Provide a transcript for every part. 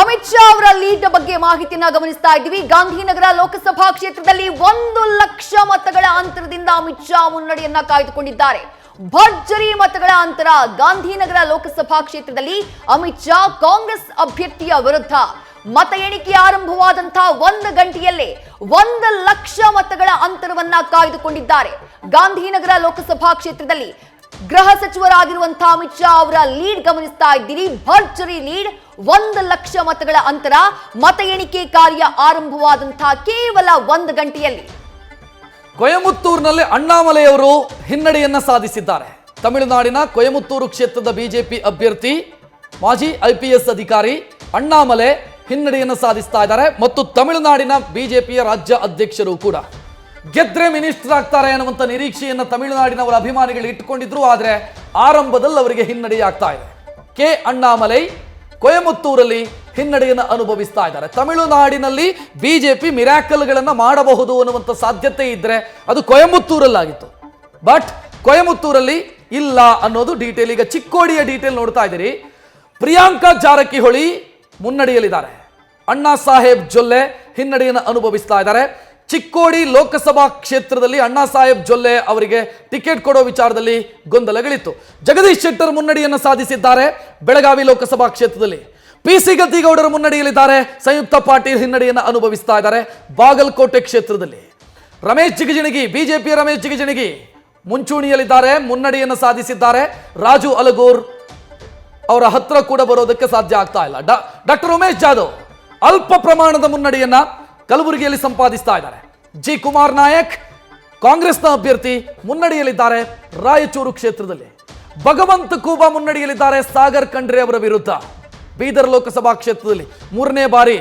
ಅಮಿತ್ ಶಾ ಅವರ ಲೀಡ್ ಬಗ್ಗೆ ಮಾಹಿತಿಯನ್ನ ಗಮನಿಸ್ತಾ ಇದ್ದೀವಿ. ಗಾಂಧಿನಗರ ಲೋಕಸಭಾ ಕ್ಷೇತ್ರದಲ್ಲಿ 1,00,000 ಮತಗಳ ಅಂತರದಿಂದ ಅಮಿತ್ ಶಾ ಮುನ್ನಡೆಯನ್ನ ಕಾಯ್ದುಕೊಂಡಿದ್ದಾರೆ. ಭರ್ಜರಿ ಮತಗಳ ಅಂತರ ಗಾಂಧಿನಗರ ಲೋಕಸಭಾ ಕ್ಷೇತ್ರದಲ್ಲಿ ಅಮಿತ್ ಶಾ ಕಾಂಗ್ರೆಸ್ ಅಭ್ಯರ್ಥಿಯ ವಿರುದ್ಧ ಮತ ಎಣಿಕೆ ಆರಂಭವಾದಂತಹ 1 ಗಂಟೆಯಲ್ಲೇ 1,00,000 ಮತಗಳ ಅಂತರವನ್ನ ಕಾಯ್ದುಕೊಂಡಿದ್ದಾರೆ. ಗಾಂಧಿನಗರ ಲೋಕಸಭಾ ಕ್ಷೇತ್ರದಲ್ಲಿ ಗೃಹ ಸಚಿವರಾಗಿರುವಂತಹ ಅಮಿತ್ ಶಾ ಅವರ ಲೀಡ್ ಗಮನಿಸ್ತಾ ಇದ್ದೀರಿ. ಭರ್ಜರಿ ಲೀಡ್, 1,00,000 ಮತಗಳ ಅಂತರ. ಮತ ಎಣಿಕೆ ಕಾರ್ಯ ಆರಂಭವಾದಂತಹ ಕೇವಲ 1 ಗಂಟೆಯಲ್ಲಿ ಕೊಯಮತ್ತೂರಿನಲ್ಲಿ ಅಣ್ಣಾಮಲೆಯವರು ಹಿನ್ನಡೆಯನ್ನ ಸಾಧಿಸಿದ್ದಾರೆ. ತಮಿಳುನಾಡಿನ ಕೊಯಮತ್ತೂರು ಕ್ಷೇತ್ರದ ಬಿಜೆಪಿ ಅಭ್ಯರ್ಥಿ ಮಾಜಿ IPS ಅಧಿಕಾರಿ ಅಣ್ಣಾಮಲೆ ಹಿನ್ನಡೆಯನ್ನ ಸಾಧಿಸ್ತಾ ಇದ್ದಾರೆ. ಮತ್ತು ತಮಿಳುನಾಡಿನ ಬಿಜೆಪಿಯ ರಾಜ್ಯ ಅಧ್ಯಕ್ಷರು ಕೂಡ ಗೆದ್ರೆ ಮಿನಿಸ್ಟರ್ ಆಗ್ತಾರೆ ಅನ್ನುವಂಥ ನಿರೀಕ್ಷೆಯನ್ನ ತಮಿಳುನಾಡಿನವರ ಅಭಿಮಾನಿಗಳು ಇಟ್ಟುಕೊಂಡಿದ್ರು. ಆದರೆ ಆರಂಭದಲ್ಲಿ ಅವರಿಗೆ ಹಿನ್ನಡೆಯಾಗ್ತಾ ಇದೆ. ಕೆ ಅಣ್ಣಾಮಲೈ ಕೊಯಮತ್ತೂರಲ್ಲಿ ಹಿನ್ನಡೆಯನ್ನು ಅನುಭವಿಸ್ತಾ ಇದ್ದಾರೆ. ತಮಿಳುನಾಡಿನಲ್ಲಿ ಬಿಜೆಪಿ ಮಿರಾಕಲ್ಗಳನ್ನ ಮಾಡಬಹುದು ಅನ್ನುವಂಥ ಸಾಧ್ಯತೆ ಇದ್ರೆ ಅದು ಕೊಯಮತ್ತೂರಲ್ಲಾಗಿತ್ತು. ಬಟ್ ಕೊಯಮತ್ತೂರಲ್ಲಿ ಇಲ್ಲ ಅನ್ನೋದು ಡೀಟೇಲ್. ಈಗ ಚಿಕ್ಕೋಡಿಯ ಡೀಟೇಲ್ ನೋಡ್ತಾ ಇದ್ದೀರಿ. ಪ್ರಿಯಾಂಕಾ ಜಾರಕಿಹೊಳಿ ಮುನ್ನಡೆಯಲ್ಲಿದ್ದಾರೆ. ಅಣ್ಣಾ ಸಾಹೇಬ್ ಜೊಲ್ಲೆ ಹಿನ್ನಡೆಯನ್ನು ಅನುಭವಿಸ್ತಾ ಇದ್ದಾರೆ. ಚಿಕ್ಕೋಡಿ ಲೋಕಸಭಾ ಕ್ಷೇತ್ರದಲ್ಲಿ ಅಣ್ಣಾ ಸಾಹೇಬ್ ಜೊಲ್ಲೆ ಅವರಿಗೆ ಟಿಕೆಟ್ ಕೊಡೋ ವಿಚಾರದಲ್ಲಿ ಗೊಂದಲಗಳಿತ್ತು. ಜಗದೀಶ್ ಶೆಟ್ಟರ್ ಮುನ್ನಡೆಯನ್ನು ಸಾಧಿಸಿದ್ದಾರೆ. ಬೆಳಗಾವಿ ಲೋಕಸಭಾ ಕ್ಷೇತ್ರದಲ್ಲಿ PC ಗದ್ದಿಗೌಡರು ಮುನ್ನಡೆಯಲ್ಲಿದ್ದಾರೆ. ಸಂಯುಕ್ತ ಪಾಟೀಲ್ ಹಿನ್ನಡೆಯನ್ನು ಅನುಭವಿಸ್ತಾ ಇದ್ದಾರೆ. ಬಾಗಲಕೋಟೆ ಕ್ಷೇತ್ರದಲ್ಲಿ ರಮೇಶ್ ಜಿಗಜಿಣಗಿ, ಬಿಜೆಪಿಯ ರಮೇಶ್ ಜಿಗಜಿಣಗಿ ಮುಂಚೂಣಿಯಲ್ಲಿದ್ದಾರೆ, ಮುನ್ನಡೆಯನ್ನು ಸಾಧಿಸಿದ್ದಾರೆ. ರಾಜು ಅಲಗೂರ್ ಅವರ ಹತ್ರ ಕೂಡ ಬರೋದಕ್ಕೆ ಸಾಧ್ಯ ಆಗ್ತಾ ಇಲ್ಲ. ಡಾಕ್ಟರ್ ಉಮೇಶ್ ಜಾಧವ್ ಅಲ್ಪ ಪ್ರಮಾಣದ ಮುನ್ನಡೆಯನ್ನ ಕಲಬುರಗಿಯಲ್ಲಿ ಸಂಪಾದಿಸ್ತಾ ಇದ್ದಾರೆ. ಜಿ ಕುಮಾರ್ ನಾಯಕ್ ಕಾಂಗ್ರೆಸ್ನ ಅಭ್ಯರ್ಥಿ ಮುನ್ನಡೆಯಲ್ಲಿದ್ದಾರೆ. ರಾಯಚೂರು ಕ್ಷೇತ್ರದಲ್ಲಿ ಭಗವಂತ ಖೂಬಾ ಮುನ್ನಡೆಯಲ್ಲಿದ್ದಾರೆ ಸಾಗರ್ ಖಂಡ್ರೆ ಅವರ ವಿರುದ್ಧ. ಬೀದರ್ ಲೋಕಸಭಾ ಕ್ಷೇತ್ರದಲ್ಲಿ 3ನೇ ಬಾರಿ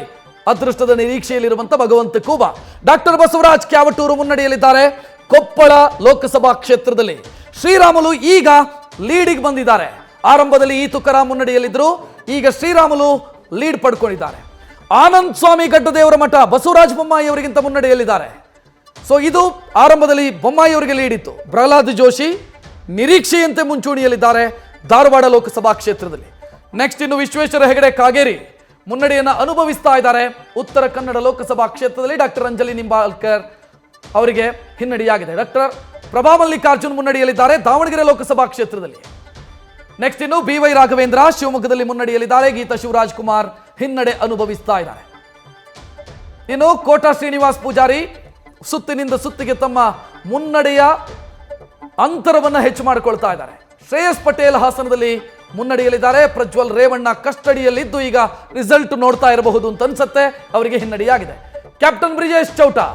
ಅದೃಷ್ಟದ ನಿರೀಕ್ಷೆಯಲ್ಲಿರುವಂತಹ ಭಗವಂತ ಖೂಬಾ. ಡಾಕ್ಟರ್ ಬಸವರಾಜ್ ಕ್ಯಾವಟೂರು ಮುನ್ನಡೆಯಲ್ಲಿದ್ದಾರೆ. ಕೊಪ್ಪಳ ಲೋಕಸಭಾ ಕ್ಷೇತ್ರದಲ್ಲಿ ಶ್ರೀರಾಮುಲು ಈಗ ಲೀಡಿಗೆ ಬಂದಿದ್ದಾರೆ. ಆರಂಭದಲ್ಲಿ ಈ ತುಕಾರಾಂ ಮುನ್ನಡೆಯಲ್ಲಿದ್ದರು, ಈಗ ಶ್ರೀರಾಮುಲು ಲೀಡ್ ಪಡ್ಕೊಂಡಿದ್ದಾರೆ. ಆನಂದ್ ಸ್ವಾಮಿ ಗಡ್ಡದೇವರ ಮಠ ಬಸವರಾಜ ಬೊಮ್ಮಾಯಿ ಅವರಿಗಿಂತ ಮುನ್ನಡೆಯಲ್ಲಿದ್ದಾರೆ. ಸೊ ಇದು ಆರಂಭದಲ್ಲಿ ಬೊಮ್ಮಾಯಿ ಅವರಿಗೆ ಲೀಡ್ ಇತ್ತು. ಪ್ರಹ್ಲಾದ್ ಜೋಶಿ ನಿರೀಕ್ಷೆಯಂತೆ ಮುಂಚೂಣಿಯಲ್ಲಿದ್ದಾರೆ ಧಾರವಾಡ ಲೋಕಸಭಾ ಕ್ಷೇತ್ರದಲ್ಲಿ. ನೆಕ್ಸ್ಟ್ ಇನ್ನು ವಿಶ್ವೇಶ್ವರ ಹೆಗಡೆ ಕಾಗೇರಿ ಮುನ್ನಡೆಯನ್ನು ಅನುಭವಿಸ್ತಾ ಇದ್ದಾರೆ. ಉತ್ತರ ಕನ್ನಡ ಲೋಕಸಭಾ ಕ್ಷೇತ್ರದಲ್ಲಿ ಡಾಕ್ಟರ್ ಅಂಜಲಿ ನಿಂಬಾಳ್ಕರ್ ಅವರಿಗೆ ಹಿನ್ನಡೆಯಾಗಿದೆ. ಡಾಕ್ಟರ್ ಪ್ರಭಾ ಮಲ್ಲಿಕಾರ್ಜುನ್ ಮುನ್ನಡೆಯಲ್ಲಿದ್ದಾರೆ ದಾವಣಗೆರೆ ಲೋಕಸಭಾ ಕ್ಷೇತ್ರದಲ್ಲಿ. ನೆಕ್ಸ್ಟ್ ಇನ್ನು BY ರಾಘವೇಂದ್ರ ಶಿವಮೊಗ್ಗದಲ್ಲಿ ಮುನ್ನಡೆಯಲ್ಲಿದ್ದಾರೆ. ಗೀತಾ ಶಿವರಾಜ್ ಕುಮಾರ್ ಹಿನ್ನಡೆ ಅನುಭವಿಸ್ತಾ ಇದ್ದಾರೆ. ಇನ್ನು ಕೋಟಾ ಶ್ರೀನಿವಾಸ್ ಪೂಜಾರಿ ಸುತ್ತಿನಿಂದ ಸುತ್ತಿಗೆ ತಮ್ಮ ಮುನ್ನಡೆಯ ಅಂತರವನ್ನು ಹೆಚ್ಚು ಮಾಡಿಕೊಳ್ತಾ ಇದ್ದಾರೆ. ಶ್ರೇಯಸ್ ಪಟೇಲ್ ಹಾಸನದಲ್ಲಿ ಮುನ್ನಡೆಯಲ್ಲಿದ್ದಾರೆ. ಪ್ರಜ್ವಲ್ ರೇವಣ್ಣ ಕಸ್ಟಡಿಯಲ್ಲಿದ್ದು ಈಗ ರಿಸಲ್ಟ್ ನೋಡ್ತಾ ಇರಬಹುದು ಅಂತ ಅನ್ಸುತ್ತೆ. ಅವರಿಗೆ ಹಿನ್ನಡೆಯಾಗಿದೆ. ಕ್ಯಾಪ್ಟನ್ ಬ್ರಿಜೇಶ್ ಚೌಟಾ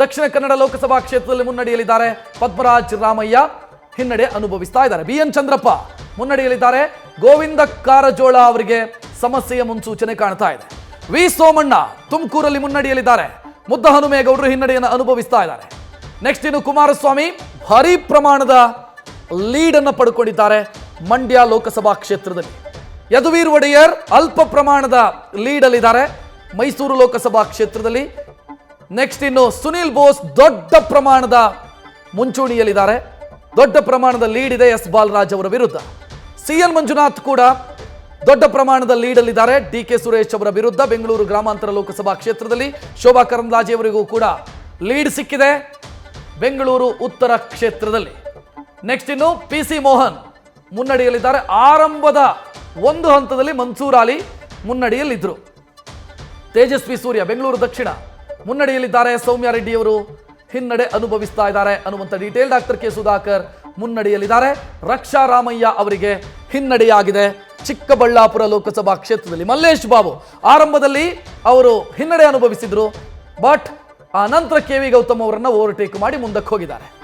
ದಕ್ಷಿಣ ಕನ್ನಡ ಲೋಕಸಭಾ ಕ್ಷೇತ್ರದಲ್ಲಿ ಮುನ್ನಡೆಯಲ್ಲಿದ್ದಾರೆ. ಪದ್ಮರಾಜ್ ರಾಮಯ್ಯ ಹಿನ್ನಡೆ ಅನುಭವಿಸ್ತಾ ಇದ್ದಾರೆ. BN ಚಂದ್ರಪ್ಪ ಮುನ್ನಡೆಯಲ್ಲಿದ್ದಾರೆ. ಗೋವಿಂದ ಕಾರಜೋಳ ಅವರಿಗೆ ಸಮಸ್ಯೆಯ ಮುನ್ಸೂಚನೆ ಕಾಣ್ತಾ ಇದೆ. ವಿ ಸೋಮಣ್ಣ ತುಮಕೂರಲ್ಲಿ ಮುನ್ನಡೆಯಲ್ಲಿದ್ದಾರೆ. ಮುದ್ದ ಹನುಮೇಗೌಡರು ಹಿನ್ನಡೆಯನ್ನು ಅನುಭವಿಸ್ತಾ ಇದ್ದಾರೆ. ನೆಕ್ಸ್ಟ್ ಇನ್ನು ಕುಮಾರಸ್ವಾಮಿ ಭಾರಿ ಪ್ರಮಾಣದ ಲೀಡ್ ಅನ್ನು ಪಡ್ಕೊಂಡಿದ್ದಾರೆ ಮಂಡ್ಯ ಲೋಕಸಭಾ ಕ್ಷೇತ್ರದಲ್ಲಿ. ಯದುವೀರ್ ಒಡೆಯರ್ ಅಲ್ಪ ಪ್ರಮಾಣದ ಲೀಡ್ ಅಲ್ಲಿದ್ದಾರೆ ಮೈಸೂರು ಲೋಕಸಭಾ ಕ್ಷೇತ್ರದಲ್ಲಿ. ನೆಕ್ಸ್ಟ್ ಇನ್ನು ಸುನಿಲ್ ಬೋಸ್ ದೊಡ್ಡ ಪ್ರಮಾಣದ ಮುಂಚೂಣಿಯಲ್ಲಿದ್ದಾರೆ. ದೊಡ್ಡ ಪ್ರಮಾಣದ ಲೀಡ್ ಇದೆ ಎಸ್ ಬಾಲರಾಜ್ ಅವರ ವಿರುದ್ಧ. CN ಮಂಜುನಾಥ್ ಕೂಡ ದೊಡ್ಡ ಪ್ರಮಾಣದ ಲೀಡ್ ಅಲ್ಲಿದ್ದಾರೆ DK ಸುರೇಶ್ ಅವರ ವಿರುದ್ಧ. ಬೆಂಗಳೂರು ಗ್ರಾಮಾಂತರ ಲೋಕಸಭಾ ಕ್ಷೇತ್ರದಲ್ಲಿ ಶೋಭಾ ಕರಂದ್ಲಾಜೆ ಅವರಿಗೂ ಕೂಡ ಲೀಡ್ ಸಿಕ್ಕಿದೆ ಬೆಂಗಳೂರು ಉತ್ತರ ಕ್ಷೇತ್ರದಲ್ಲಿ. ನೆಕ್ಸ್ಟ್ ಇನ್ನು PC ಮೋಹನ್ ಮುನ್ನಡೆಯಲ್ಲಿದ್ದಾರೆ. ಆರಂಭದ ಒಂದು ಹಂತದಲ್ಲಿ ಮನ್ಸೂರ್ ಅಲಿ ಮುನ್ನಡೆಯಲ್ಲಿದ್ದರು. ತೇಜಸ್ವಿ ಸೂರ್ಯ ಬೆಂಗಳೂರು ದಕ್ಷಿಣ ಮುನ್ನಡೆಯಲ್ಲಿದ್ದಾರೆ. ಸೌಮ್ಯ ರೆಡ್ಡಿ ಅವರು ಹಿನ್ನಡೆ ಅನುಭವಿಸ್ತಾ ಇದ್ದಾರೆ ಅನ್ನುವಂಥ ಡೀಟೇಲ್. ಡಾಕ್ಟರ್ ಕೆ ಸುಧಾಕರ್ ಮುನ್ನಡೆಯಲ್ಲಿದ್ದಾರೆ. ರಕ್ಷಾ ರಾಮಯ್ಯ ಅವರಿಗೆ ಹಿನ್ನಡೆಯಾಗಿದೆ ಚಿಕ್ಕಬಳ್ಳಾಪುರ ಲೋಕಸಭಾ ಕ್ಷೇತ್ರದಲ್ಲಿ. ಮಲ್ಲೇಶ್ ಬಾಬು ಆರಂಭದಲ್ಲಿ ಅವರು ಹಿನ್ನಡೆ ಅನುಭವಿಸಿದ್ರು. ಬಟ್ ಆ ನಂತರ KV ಗೌತಮ್ ಅವರನ್ನ ಓವರ್ಟೇಕ್ ಮಾಡಿ ಮುಂದಕ್ಕೆ ಹೋಗಿದ್ದಾರೆ.